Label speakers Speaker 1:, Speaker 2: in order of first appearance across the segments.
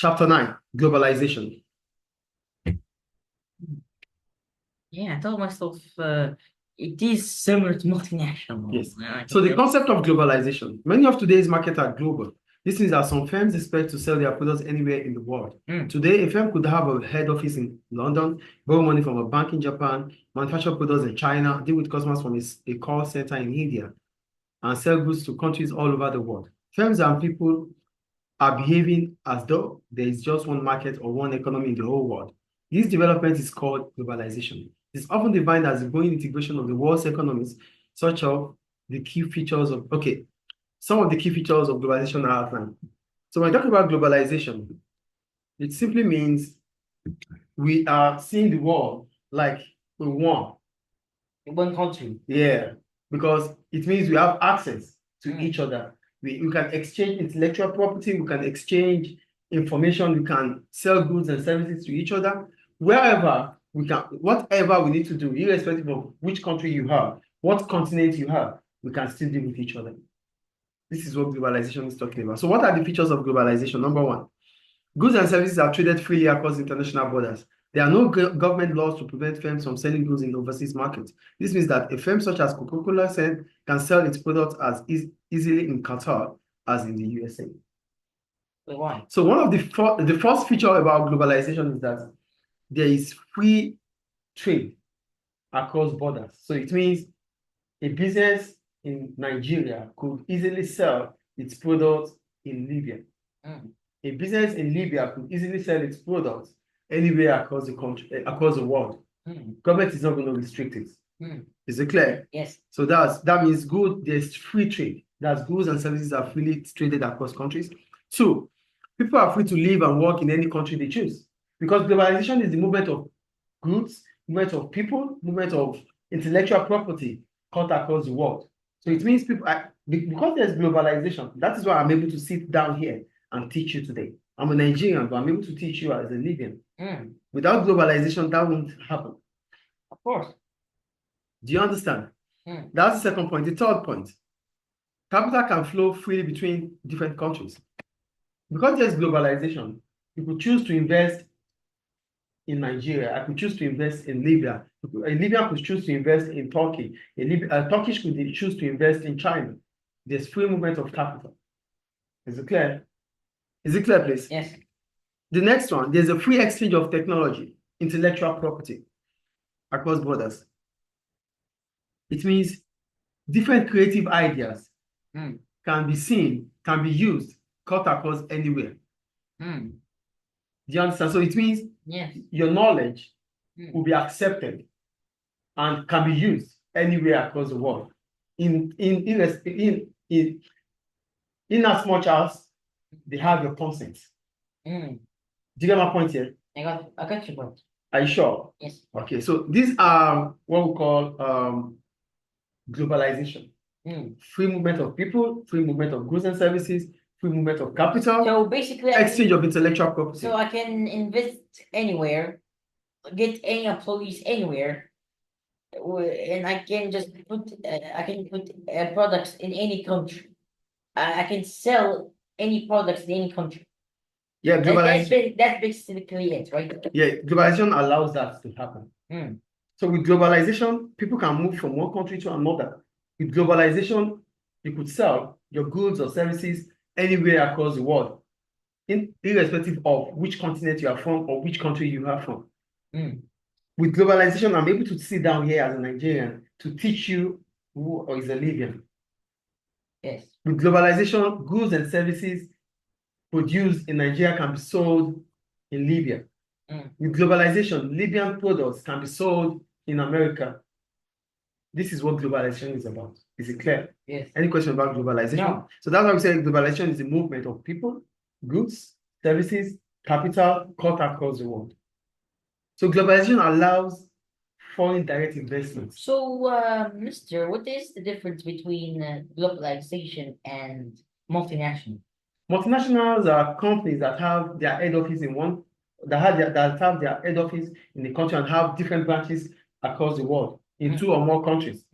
Speaker 1: Chapter 9, Globalization.
Speaker 2: Yeah, I told myself it is similar to multinational.
Speaker 1: Yes. So the concept of globalization. Many of today's markets are global. This means that some firms expect to sell their products anywhere in the world. Today, a firm could have a head office in London, borrow money from a bank in Japan, manufacture products in China, deal with customers from a call center in India, and sell goods to countries all over the world. Firms and people are behaving as though there is just one market or one economy in the whole world. This development is called globalization. It's often defined as the growing integration of the world's economies, such as the key features of, some of the key features of globalization are outlined. So when I talk about globalization, it simply means we are seeing the world like we want.
Speaker 2: In one country.
Speaker 1: Yeah, because it means we have access to each other. We can exchange intellectual property, we can exchange information, we can sell goods and services to each other. Wherever we can, whatever we need to do, irrespective of which country you have, what continent you have, we can still deal with each other. This is what globalization is talking about. So what are the features of globalization? Number one, goods and services are traded freely across international borders. There are no government laws to prevent firms from selling goods in overseas markets. This means that a firm such as Coca-Cola can sell its products as easily in Qatar as in the USA.
Speaker 2: Why?
Speaker 1: So one of the first feature about globalization is that there is free trade across borders. So it means a business in Nigeria could easily sell its products in Libya. A business in Libya could easily sell its products anywhere across the country, across the world. Government is not going to restrict it. Is it clear?
Speaker 2: Yes.
Speaker 1: So that means there's free trade. That's goods and services are freely traded across countries. Two, people are free to live and work in any country they choose. Because globalization is the movement of goods, movement of people, movement of intellectual property cut across the world. So it means because there's globalization, that is why I'm able to sit down here and teach you today. I'm a Nigerian, but I'm able to teach you as a Libyan. Without globalization, that won't happen.
Speaker 2: Of course.
Speaker 1: Do you understand? That's the second point. The third point, capital can flow freely between different countries. Because there's globalization, you could choose to invest in Nigeria. I could choose to invest in Libya. A Libyan could choose to invest in Turkey. A Turkish could choose to invest in China. There's free movement of capital. Is it clear? Is it clear, please?
Speaker 2: Yes.
Speaker 1: The next one, there's a free exchange of technology, intellectual property across borders. It means different creative ideas can be seen, can be used, cut across anywhere. Do you understand? So it means your knowledge will be accepted and can be used anywhere across the world. In as much as they have your consent. Do you get my point here?
Speaker 2: I got your point.
Speaker 1: Are you sure?
Speaker 2: Yes.
Speaker 1: Okay, so these are what we call globalization. Free movement of people, free movement of goods and services, free movement of capital.
Speaker 2: So basically,
Speaker 1: exchange of intellectual property.
Speaker 2: So I can invest anywhere, get any employees anywhere, and I can just put products in any country. I can sell any products in any country.
Speaker 1: Yeah, globalization.
Speaker 2: That's basically it, right?
Speaker 1: Yeah, globalization allows that to happen. So with globalization, people can move from one country to another. With globalization, you could sell your goods or services anywhere across the world, irrespective of which continent you are from or which country you are from. With globalization, I'm able to sit down here as a Nigerian to teach you who is a Libyan.
Speaker 2: Yes.
Speaker 1: With globalization, goods and services produced in Nigeria can be sold in Libya. With globalization, Libyan products can be sold in America. This is what globalization is about. Is it clear?
Speaker 2: Yes.
Speaker 1: Any question about globalization? No. So that's why we say globalization is the movement of people, goods, services, capital cut across the world. So globalization allows foreign direct investments.
Speaker 2: So, Mister, what is the difference between globalization and multinational?
Speaker 1: Multinationals are companies that have their head office in one, that have their head office in the country and have different branches across the world in 2 or more countries.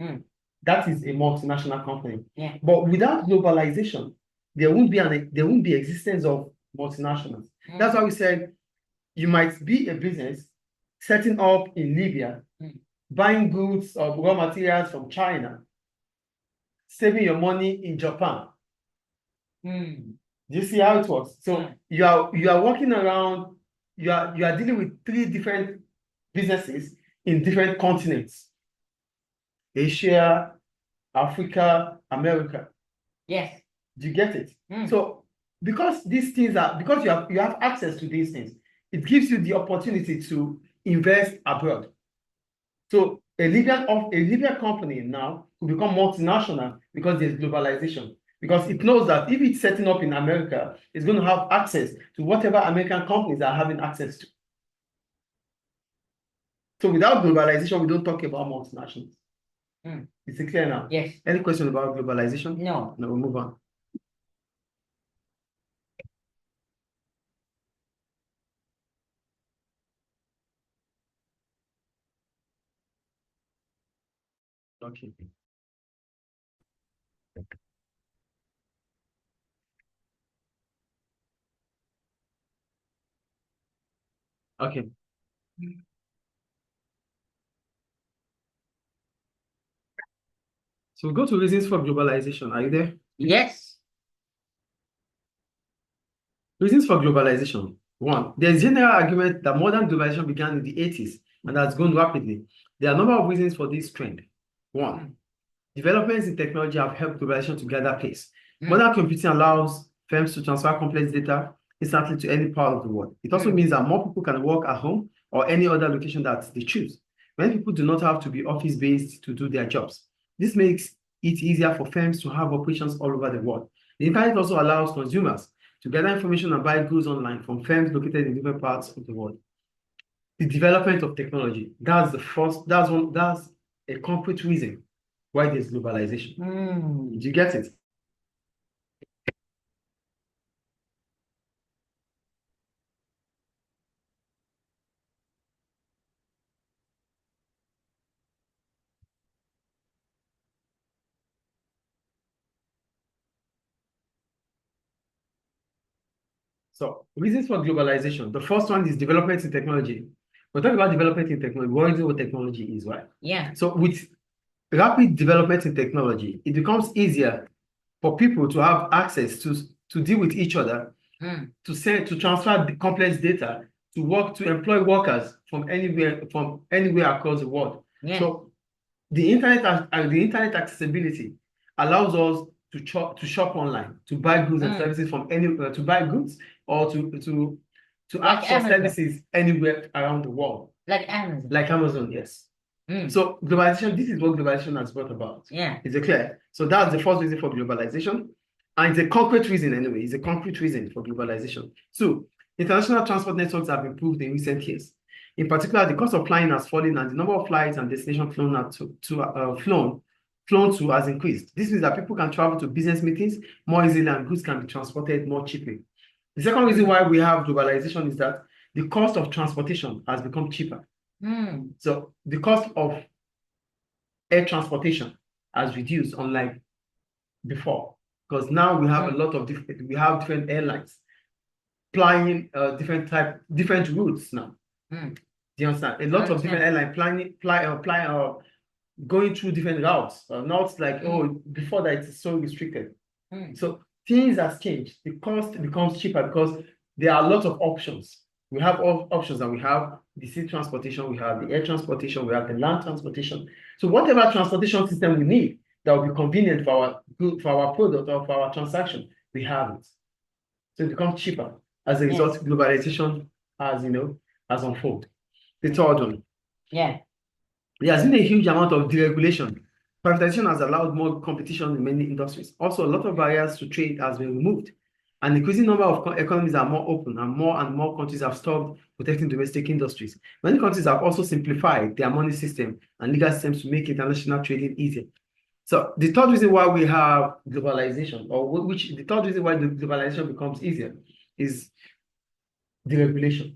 Speaker 1: That is a multinational company.
Speaker 2: Yeah.
Speaker 1: But without globalization, there won't be existence of multinationals. That's why we said you might be a business setting up in Libya, buying goods or raw materials from China, saving your money in Japan. Do you see how it works? So you are working around, you are dealing with 3 different businesses in different continents: Asia, Africa, America.
Speaker 2: Yes.
Speaker 1: Do you get it? So because these things are, because you have access to these things, it gives you the opportunity to invest abroad. So a Libyan company now will become multinational because there's globalization. Because it knows that if it's setting up in America, it's going to have access to whatever American companies are having access to. So without globalization, we don't talk about multinationals. Is it clear now?
Speaker 2: Yes.
Speaker 1: Any question about globalization?
Speaker 2: No.
Speaker 1: No, we'll move on. Okay. Okay. So we go to reasons for globalization. Are you there?
Speaker 2: Yes.
Speaker 1: Reasons for globalization. 1, there's general argument that modern globalization began in the 80s and has grown rapidly. There are a number of reasons for this trend. 1, developments in technology have helped globalization to gather pace. Modern computing allows firms to transfer complex data instantly to any part of the world. It also means that more people can work at home or any other location that they choose. Many people do not have to be office-based to do their jobs. This makes it easier for firms to have operations all over the world. The internet also allows consumers to gather information and buy goods online from firms located in different parts of the world. The development of technology, that's a concrete reason why there's globalization. Do you get it? So, reasons for globalization. The first one is development in technology. We're talking about development in technology. We already know what technology is, right?
Speaker 2: Yeah.
Speaker 1: So, with rapid development in technology, it becomes easier for people to have access to deal with each other, to transfer the complex data, to employ workers from anywhere across the world.
Speaker 2: Yeah.
Speaker 1: So the internet accessibility allows us to shop online, to buy goods and services from anywhere, to buy goods or to
Speaker 2: Like
Speaker 1: access services anywhere around the world.
Speaker 2: Like Amazon.
Speaker 1: Like Amazon, yes. So globalization, this is what globalization has brought about.
Speaker 2: Yeah.
Speaker 1: Is it clear? So that's the first reason for globalization. And it's a concrete reason anyway. It's a concrete reason for globalization. 2, international transport networks have improved in recent years. In particular, the cost of flying has fallen and the number of flights and destinations flown to has increased. This means that people can travel to business meetings more easily and goods can be transported more cheaply. The second reason why we have globalization is that the cost of transportation has become cheaper. So the cost of air transportation has reduced, unlike before, because now we have a lot of different airlines flying different routes now. Do you understand? A lot of different airlines going through different routes, not like before that it's so restricted. So things have changed. The cost becomes cheaper because there are a lot of options. We have all options, and we have the sea transportation, we have the air transportation, we have the land transportation. So whatever transportation system we need that will be convenient for our product or for our transaction, we have it. So it becomes cheaper. As a result, globalization has unfolded. The third one.
Speaker 2: Yeah.
Speaker 1: There has been a huge amount of deregulation. Privatization has allowed more competition in many industries. Also, a lot of barriers to trade has been removed. An increasing number of economies are more open, and more countries have stopped protecting domestic industries. Many countries have also simplified their money system and legal systems to make international trading easier. So the third reason why we have globalization, the third reason why the globalization becomes easier, is deregulation.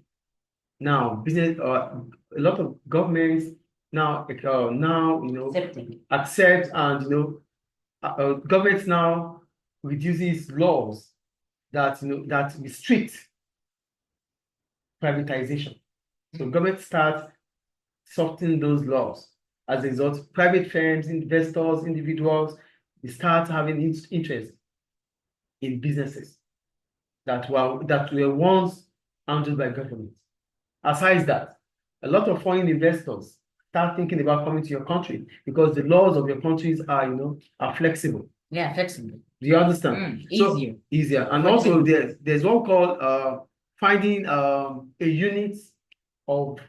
Speaker 1: Now, business a lot of governments now accept, and governments now reduces laws that restrict privatization. So government starts softening those laws. As a result, private firms, investors, individuals, they start having interest in businesses that were once handled by government. Aside that, a lot of foreign investors start thinking about coming to your country because the laws of your countries are flexible.
Speaker 2: Yeah, flexible.
Speaker 1: Do you understand?
Speaker 2: Easier.
Speaker 1: Easier. And also there's one called finding a unit of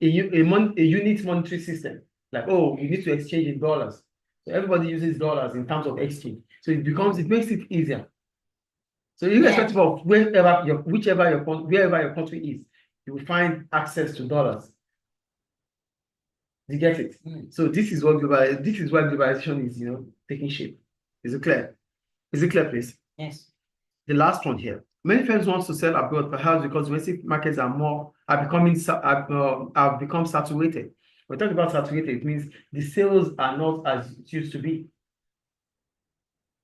Speaker 1: a unit monetary system. Like, oh, you need to exchange in dollars. So everybody uses dollars in terms of exchange. So it makes it easier. So irrespective of wherever your country is, you will find access to dollars. You get it? So this is why globalization is taking shape. Is it clear? Is it clear, please?
Speaker 2: Yes.
Speaker 1: The last one here. Many firms want to sell abroad, perhaps because domestic markets have become saturated. When we talk about saturated, it means the sales are not as it used to be.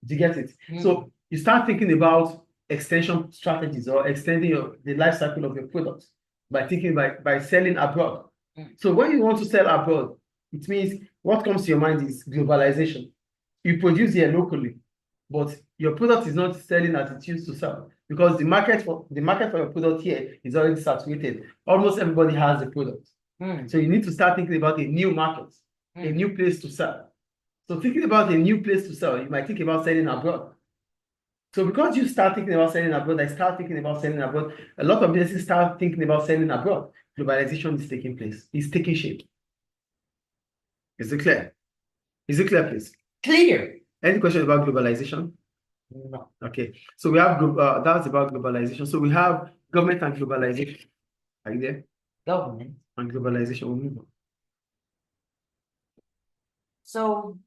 Speaker 1: Do you get it? So you start thinking about extension strategies or extending the life cycle of your products by selling abroad. So when you want to sell abroad, it means what comes to your mind is globalization. You produce here locally, but your product is not selling as it used to sell because the market for your product here is already saturated. Almost everybody has a product. So you need to start thinking about a new market, a new place to sell. So thinking about a new place to sell, you might think about selling abroad. So because you start thinking about selling abroad, I start thinking about selling abroad. A lot of businesses start thinking about selling abroad. Globalization is taking place. It's taking shape. Is it clear? Is it clear, please?
Speaker 2: Clear.
Speaker 1: Any question about globalization?
Speaker 2: No.
Speaker 1: Okay. So we have that's about globalization. So we have government and globalization. Are you there?
Speaker 2: Government
Speaker 1: and globalization. We'll move on.
Speaker 2: So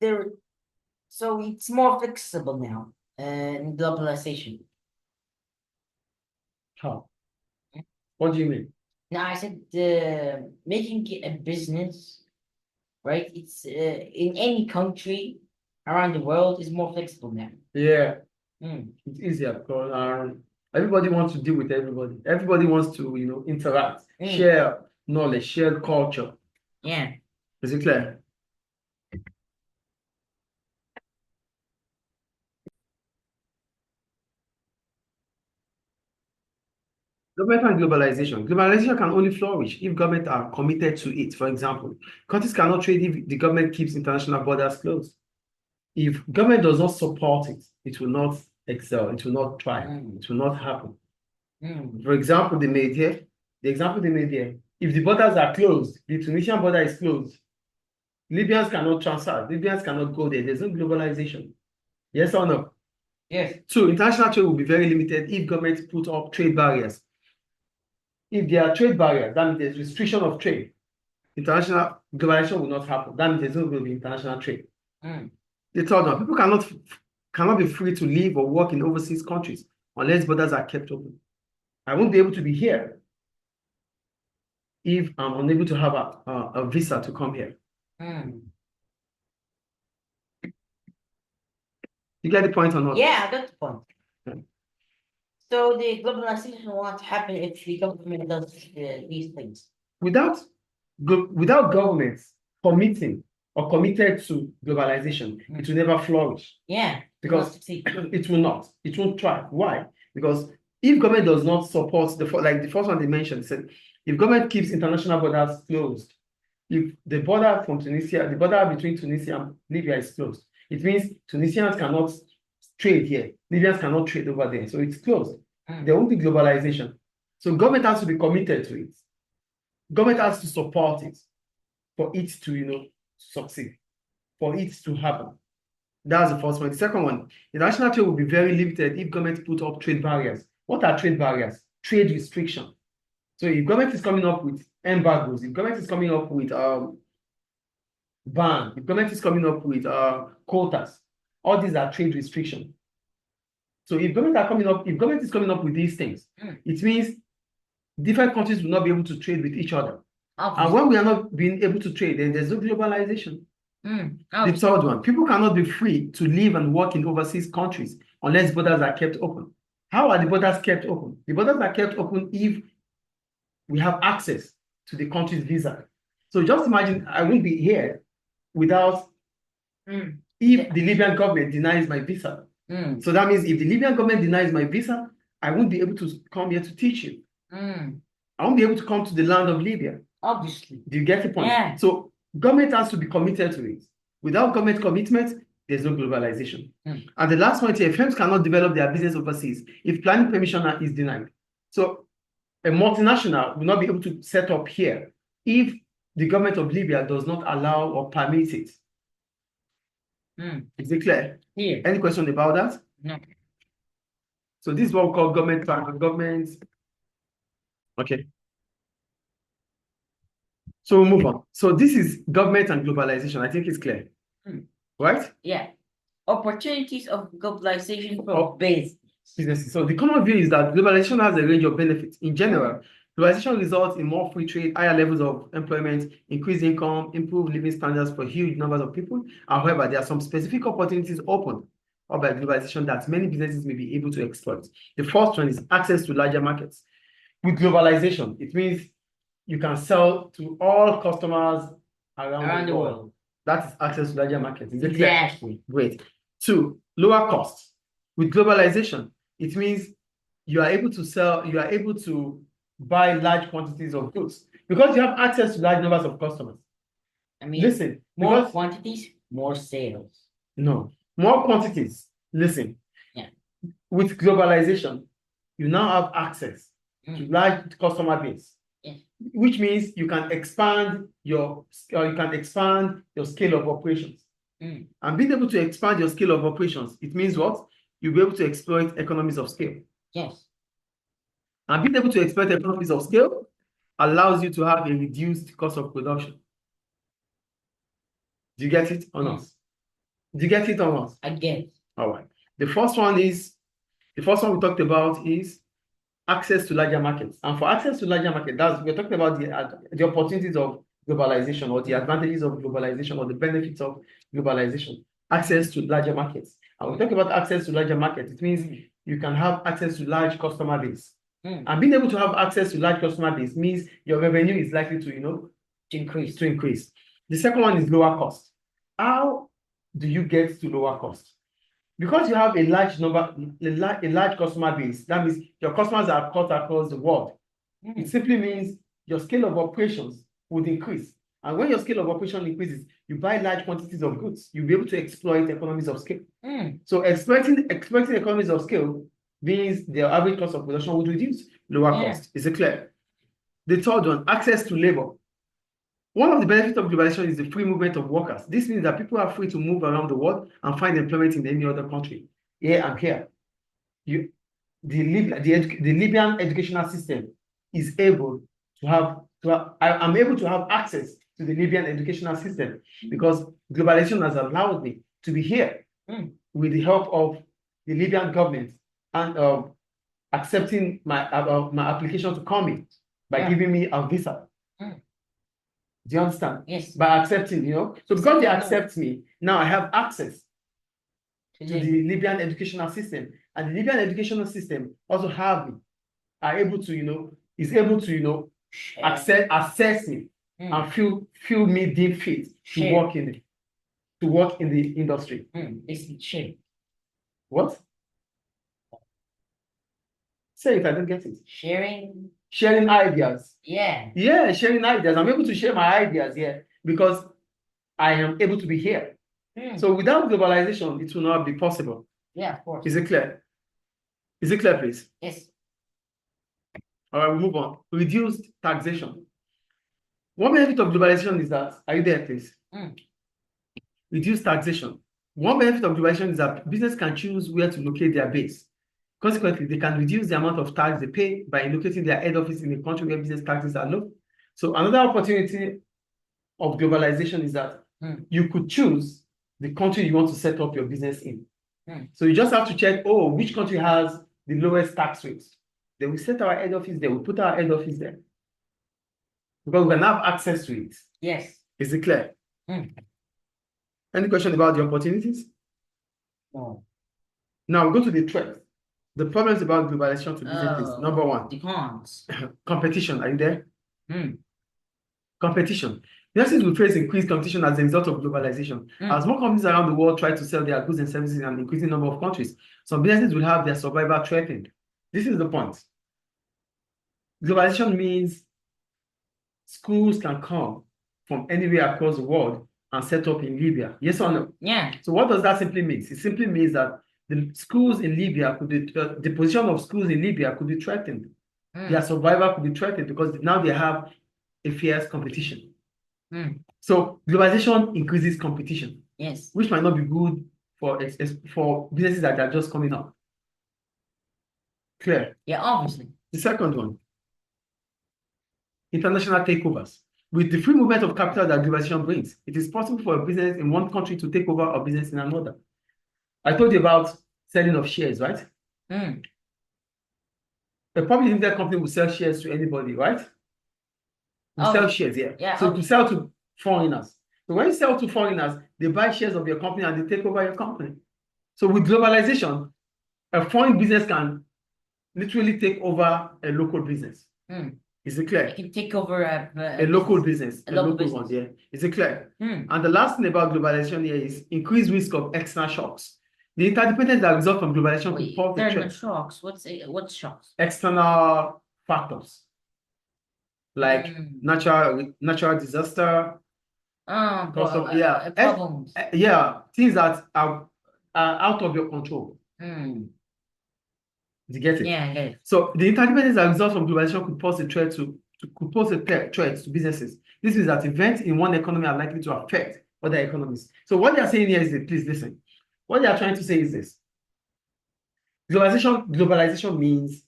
Speaker 2: it's more flexible now in globalization.
Speaker 1: How? What do you mean?
Speaker 2: Now I said making it a business, right? It's in any country around the world is more flexible now.
Speaker 1: Yeah. It's easier because everybody wants to deal with everybody. Everybody wants to interact, share knowledge, share culture.
Speaker 2: Yeah.
Speaker 1: Is it clear? Government and globalization. Globalization can only flourish if governments are committed to it. For example, countries cannot trade if the government keeps international borders closed. If government does not support it, it will not excel. It will not thrive. It will not happen. For example, the example they made here, if the borders are closed, the Tunisian border is closed, Libyans cannot transfer, Libyans cannot go there. There's no globalization. Yes or no?
Speaker 2: Yes.
Speaker 1: So international trade will be very limited if governments put up trade barriers. If there are trade barriers, that means there's restriction of trade. International globalization will not happen. That means there's not going to be international trade. The third one, people cannot be free to live or work in overseas countries unless borders are kept open. I won't be able to be here if I'm unable to have a visa to come here. You get the point or not?
Speaker 2: Yeah, I got the point. So the globalization won't happen if the government does these things.
Speaker 1: Without governments committing or committed to globalization, it will never flourish.
Speaker 2: Yeah.
Speaker 1: Because it will not. It won't thrive. Why? Because if government does not support the first one they mentioned, said if government keeps international borders closed, if the border between Tunisia and Libya is closed, it means Tunisians cannot trade here. Libyans cannot trade over there. So it's closed. There won't be globalization. So government has to be committed to it. Government has to support it for it to succeed, for it to happen. That's the first one. The second one, international trade will be very limited if government put up trade barriers. What are trade barriers? Trade restriction. So if government is coming up with embargoes, if government is coming up with ban, if government is coming up with quotas, all these are trade restriction. So if government is coming up with these things, it means different countries will not be able to trade with each other. And when we are not being able to trade, then there's no globalization. The third one, people cannot be free to live and work in overseas countries unless borders are kept open. How are the borders kept open? The borders are kept open if we have access to the country's visa. So just imagine I won't be here without if the Libyan government denies my visa. So that means if the Libyan government denies my visa, I won't be able to come here to teach you. I won't be able to come to the land of Libya.
Speaker 2: Obviously.
Speaker 1: Do you get the point?
Speaker 2: Yeah.
Speaker 1: So government has to be committed to it. Without government commitment, there's no globalization. And the last point here, firms cannot develop their business overseas if planning permission is denied. So a multinational will not be able to set up here if the government of Libya does not allow or permit it. Is it clear?
Speaker 2: Yeah.
Speaker 1: Any question about that?
Speaker 2: No.
Speaker 1: So this is what we call government. Okay. So we'll move on. So this is government and globalization. I think it's clear. Right?
Speaker 2: Yeah. Opportunities of globalization for businesses.
Speaker 1: So the common view is that globalization has a range of benefits. In general, globalization results in more free trade, higher levels of employment, increased income, improved living standards for huge numbers of people. However, there are some specific opportunities opened up by globalization that many businesses may be able to exploit. The first one is access to larger markets. With globalization, it means you can sell to all customers around the world. That is access to larger markets. Is it clear?
Speaker 2: Exactly.
Speaker 1: Great. 2, lower costs. With globalization, it means you are able to buy large quantities of goods because you have access to large numbers of customers.
Speaker 2: I mean,
Speaker 1: listen,
Speaker 2: more quantities, more sales.
Speaker 1: No, more quantities. Listen.
Speaker 2: Yeah.
Speaker 1: With globalization, you now have access to large customer base.
Speaker 2: Yes.
Speaker 1: Which means you can expand your scale of operations. And being able to expand your scale of operations, it means what? You'll be able to exploit economies of scale.
Speaker 2: Yes.
Speaker 1: And being able to exploit economies of scale allows you to have a reduced cost of production. Do you get it or not? Do you get it or not?
Speaker 2: I get it.
Speaker 1: All right. The first one we talked about is access to larger markets. And for access to larger markets, we're talking about the opportunities of globalization or the advantages of globalization or the benefits of globalization. Access to larger markets. And we're talking about access to larger markets. It means you can have access to large customer base. And being able to have access to large customer base means your revenue is likely to increase. The second one is lower cost. How do you get to lower cost? Because you have a large customer base, that means your customers are cut across the world. It simply means your scale of operations would increase. And when your scale of operation increases, you buy large quantities of goods. You'll be able to exploit economies of scale. So exploiting economies of scale means the average cost of production would reduce. Lower cost. Is it clear? The third one, access to labor. One of the benefits of globalization is the free movement of workers. This means that people are free to move around the world and find employment in any other country. Here and here. The Libyan educational system is able to have, I'm able to have access to the Libyan educational system because globalization has allowed me to be here with the help of the Libyan government and accepting my application to come in by giving me a visa. Do you understand?
Speaker 2: Yes.
Speaker 1: By accepting, So because they accept me, now I have access to the Libyan educational system. And the Libyan educational system also is able to, assess me and feel me deemed fit to work in the industry.
Speaker 2: It's sharing.
Speaker 1: What? Say it, I don't get it.
Speaker 2: Sharing
Speaker 1: ideas.
Speaker 2: Yeah.
Speaker 1: Yeah, sharing ideas. I'm able to share my ideas here because I am able to be here. So without globalization, it will not be possible.
Speaker 2: Yeah, of course.
Speaker 1: Is it clear? Is it clear, please?
Speaker 2: Yes.
Speaker 1: All right, we move on. Reduced taxation. One benefit of globalization is that, are you there, please? Reduced taxation. One benefit of globalization is that business can choose where to locate their base. Consequently, they can reduce the amount of tax they pay by locating their head office in a country where business taxes are low. So another opportunity of globalization is that you could choose the country you want to set up your business in. So you just have to check, which country has the lowest tax rates. Then we set our head office there, we put our head office there. Because we can have access to it.
Speaker 2: Yes.
Speaker 1: Is it clear? Any question about the opportunities?
Speaker 2: No.
Speaker 1: Now we go to the threat. The problems about globalization to businesses. Number one,
Speaker 2: the cons.
Speaker 1: competition. Are you there?
Speaker 2: Hmm.
Speaker 1: Competition. Businesses will face increased competition as a result of globalization. As more companies around the world try to sell their goods and services in an increasing number of countries, some businesses will have their survival threatened. This is the point. Globalization means schools can come from anywhere across the world and set up in Libya. Yes or no?
Speaker 2: Yeah.
Speaker 1: So what does that simply mean? It simply means that the schools in Libya could be, the position of schools in Libya could be threatened. Their survival could be threatened because now they have a fierce competition. So globalization increases competition.
Speaker 2: Yes.
Speaker 1: Which might not be good for businesses that are just coming up. Clear?
Speaker 2: Yeah, obviously.
Speaker 1: The second one, international takeovers. With the free movement of capital that globalization brings, it is possible for a business in one country to take over a business in another. I told you about selling of shares, right? A public limited company will sell shares to anybody, right? We sell shares, yeah. So you sell to foreigners. So when you sell to foreigners, they buy shares of your company and they take over your company. So with globalization, a foreign business can literally take over a local business. Is it clear?
Speaker 2: It can take over
Speaker 1: a local business. A local business. One, yeah. Is it clear? And the last thing about globalization here is increased risk of external shocks. The interdependence that result from globalization could pose the threat.
Speaker 2: Shocks. What's shocks?
Speaker 1: External factors like natural disaster.
Speaker 2: Problems.
Speaker 1: Things that are out of your control. Do you get it?
Speaker 2: Yeah, I get it.
Speaker 1: So the interdependence that results from globalization could pose a threat to businesses. This means that events in one economy are likely to affect other economies. So what they are saying here is that, please listen. What they are trying to say is this. Globalization means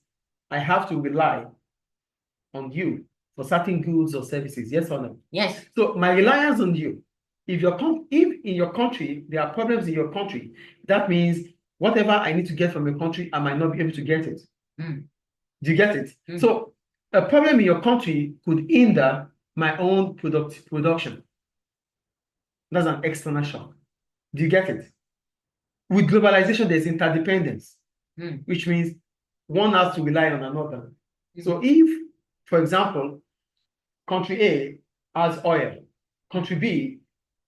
Speaker 1: I have to rely on you for certain goods or services. Yes or no?
Speaker 2: Yes.
Speaker 1: So my reliance on you, if in your country there are problems in your country, that means whatever I need to get from your country, I might not be able to get it. Do you get it? So a problem in your country could hinder my own production. That's an external shock. Do you get it? With globalization, there's interdependence, which means one has to rely on another. So if, for example, country A has oil, country B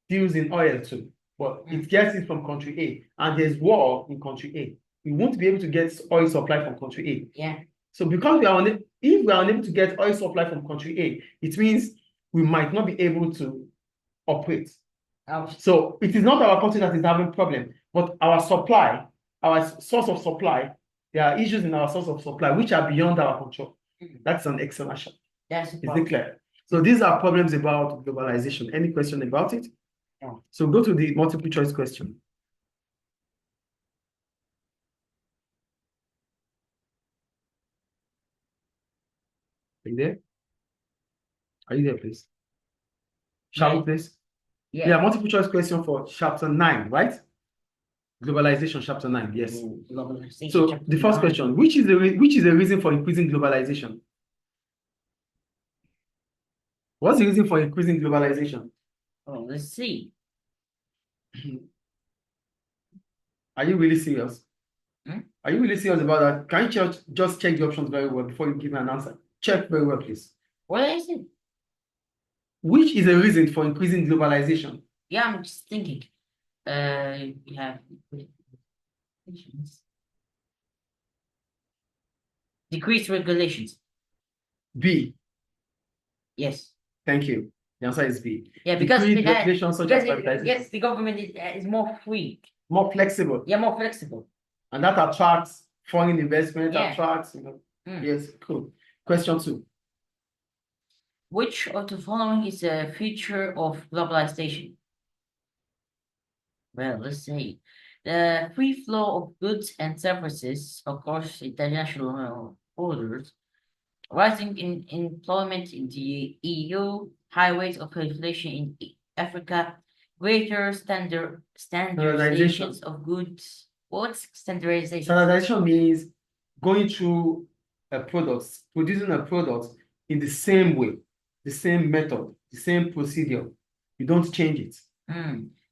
Speaker 1: deals in oil too, but it gets it from country A, and there's war in country A, we won't be able to get oil supply from country A.
Speaker 2: Yeah.
Speaker 1: So because if we are unable to get oil supply from country A, it means we might not be able to operate. So it is not our country that is having problem, but our supply, our source of supply, there are issues in our source of supply which are beyond our control. That's an external shock.
Speaker 2: That's
Speaker 1: Is it clear? So these are problems about globalization. Any question about it?
Speaker 2: No.
Speaker 1: So go to the multiple choice question. Are you there? Are you there, please? Shall we, please? Yeah, multiple choice question for chapter 9, right? Globalization, chapter 9, yes. So the first question, which is the reason for increasing globalization? What's the reason for increasing globalization?
Speaker 2: Oh, let's see.
Speaker 1: Are you really serious? Are you really serious about that? Can you just check the options very well before you give me an answer? Check very well, please.
Speaker 2: What is it?
Speaker 1: Which is the reason for increasing globalization?
Speaker 2: Yeah, I'm just thinking. We have decreased regulations.
Speaker 1: B.
Speaker 2: Yes.
Speaker 1: Thank you. The answer is B.
Speaker 2: Yeah, because
Speaker 1: yes,
Speaker 2: the government is more free.
Speaker 1: More flexible.
Speaker 2: Yeah, more flexible.
Speaker 1: And that attracts foreign investment, attracts, Yes, cool. Question 2.
Speaker 2: Which of the following is a feature of globalization? Well, let's see. The free flow of goods and services across international borders, rising in employment in the EU, high rates of inflation in Africa, greater standardizations of goods. What's standardization?
Speaker 1: Standardization means going through a product, producing a product in the same way, the same method, the same procedure. You don't change it.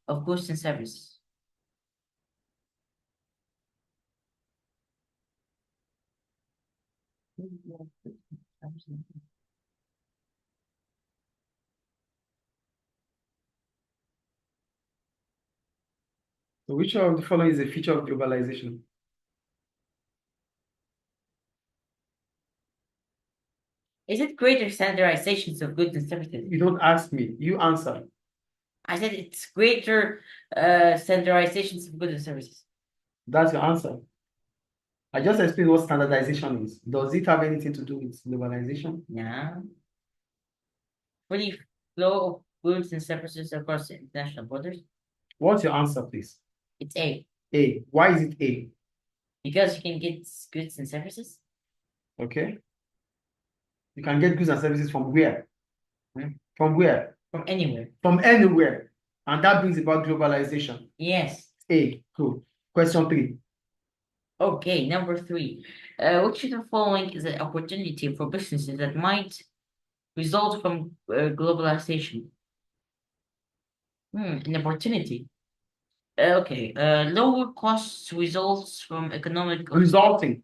Speaker 2: Of goods and services.
Speaker 1: So which of the following is a feature of globalization?
Speaker 2: Is it greater standardizations of goods and services?
Speaker 1: You don't ask me, you answer.
Speaker 2: I said it's greater standardizations of goods and services.
Speaker 1: That's your answer. I just explained what standardization is. Does it have anything to do with globalization?
Speaker 2: Yeah. Free flow of goods and services across international borders.
Speaker 1: What's your answer, please?
Speaker 2: It's A.
Speaker 1: A. Why is it A?
Speaker 2: Because you can get goods and services.
Speaker 1: Okay. You can get goods and services from where? From where?
Speaker 2: From anywhere.
Speaker 1: From anywhere. And that brings about globalization.
Speaker 2: Yes.
Speaker 1: A. Cool. Question 3.
Speaker 2: Okay, number 3. Which of the following is an opportunity for businesses that might result from globalization? An opportunity. Okay, lower costs results from economic.
Speaker 1: Resulting.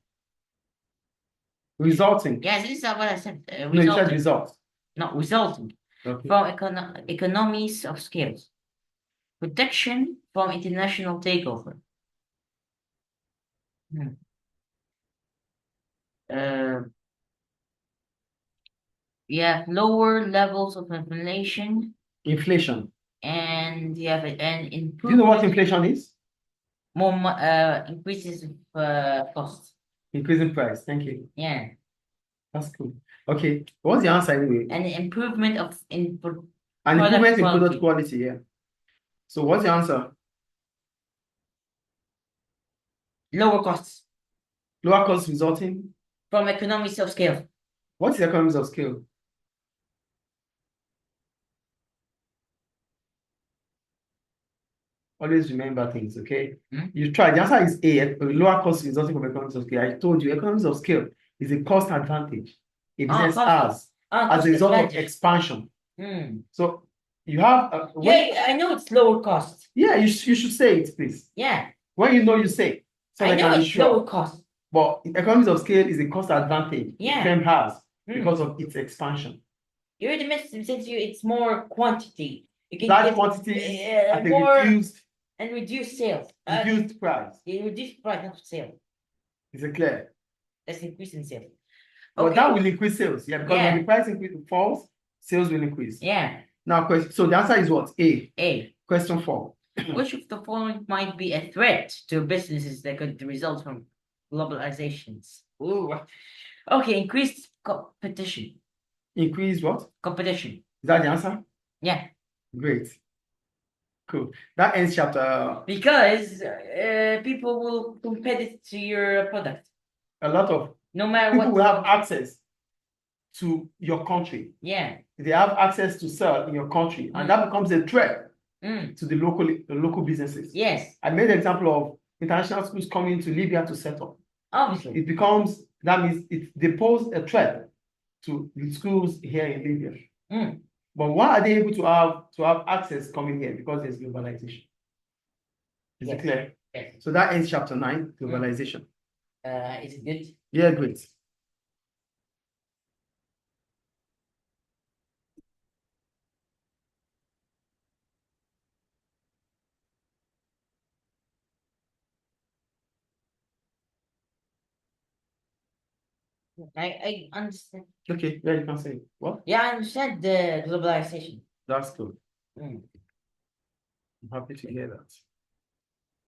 Speaker 2: Yes, this is what I said.
Speaker 1: No, you said result.
Speaker 2: Not resulting.
Speaker 1: Okay.
Speaker 2: From economies of scales. Protection from international takeover. Uh, you have lower levels of inflation.
Speaker 1: Inflation.
Speaker 2: And you have an improvement.
Speaker 1: Do you know what inflation is?
Speaker 2: More increases of costs.
Speaker 1: Increasing price. Thank you.
Speaker 2: Yeah.
Speaker 1: That's cool. Okay. What's the answer anyway?
Speaker 2: An improvement of input.
Speaker 1: An improvement in product quality, yeah. So what's the answer?
Speaker 2: Lower costs.
Speaker 1: Lower costs resulting
Speaker 2: from economies of scale.
Speaker 1: What's the economies of scale? Always remember things, okay? You try. The answer is A. Lower cost resulting from economies of scale. I told you, economies of scale is a cost advantage a business has as a result of expansion. So you have.
Speaker 2: Yeah, I know it's lower cost.
Speaker 1: Yeah, you should say it, please.
Speaker 2: Yeah.
Speaker 1: When you know, you say. So
Speaker 2: I know it's lower cost.
Speaker 1: But economies of scale is a cost advantage a firm has because of its expansion.
Speaker 2: You already mentioned since it's more quantity. You can
Speaker 1: that
Speaker 2: get
Speaker 1: quantity at a
Speaker 2: more
Speaker 1: reduced
Speaker 2: and reduce sales.
Speaker 1: Reduced price.
Speaker 2: Reduce price, not sale.
Speaker 1: Is it clear?
Speaker 2: That's increasing sales.
Speaker 1: But that will increase sales, yeah, because when the price falls, sales will increase.
Speaker 2: Yeah.
Speaker 1: Now, so the answer is what? A.
Speaker 2: A.
Speaker 1: Question 4.
Speaker 2: Which of the following might be a threat to businesses that could result from globalizations? Ooh. Okay, increased competition.
Speaker 1: Increased what?
Speaker 2: Competition.
Speaker 1: Is that the answer?
Speaker 2: Yeah.
Speaker 1: Great. Cool. That ends chapter.
Speaker 2: Because people will compete to your product.
Speaker 1: A lot of
Speaker 2: no matter
Speaker 1: people
Speaker 2: what
Speaker 1: will have access to your country.
Speaker 2: Yeah.
Speaker 1: They have access to sell in your country, and that becomes a threat to the local businesses.
Speaker 2: Yes.
Speaker 1: I made an example of international schools coming to Libya to set up.
Speaker 2: Obviously.
Speaker 1: It becomes, that means they pose a threat to the schools here in Libya. But why are they able to have access coming here? Because there's globalization. Is it clear?
Speaker 2: Yes.
Speaker 1: So that ends chapter 9, globalization.
Speaker 2: Is it good?
Speaker 1: Yeah, great.
Speaker 2: I understand.
Speaker 1: Okay, yeah, you can say it. What?
Speaker 2: Yeah, I understand the globalization.
Speaker 1: That's good. I'm happy to hear that.